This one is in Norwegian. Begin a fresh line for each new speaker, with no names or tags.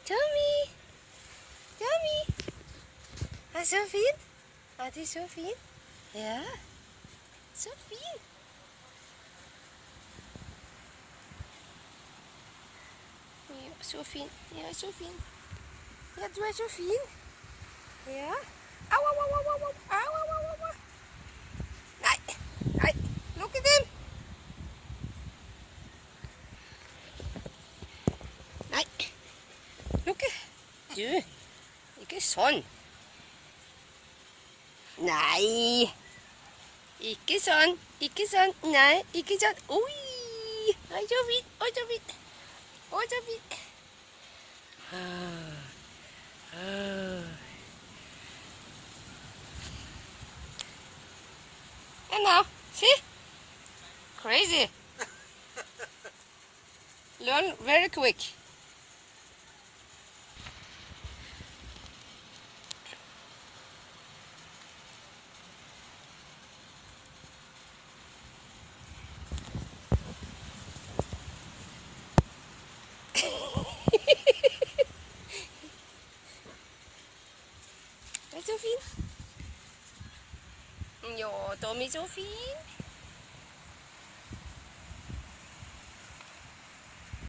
Tommy. Tommy. Ah, zo fijn. Ah, het is zo fijn. Ja. Zo fijn. Ja, zo fijn. Ja, zo fijn. Ja, doe maar zo fijn. Ja. Au, au, au, au, au, au, au, au, au, au. Nee, nee, look at him. Nee, look at. Du, ikke sånn. Nei, ikke sånn, ikke sånn, nei, ikke sånn. Oi, oi, så fint, oi, så fint. Oi, så fint. And now, see? Crazy. Learn very quick. Det er så fint. Ja, Tommy, så fin.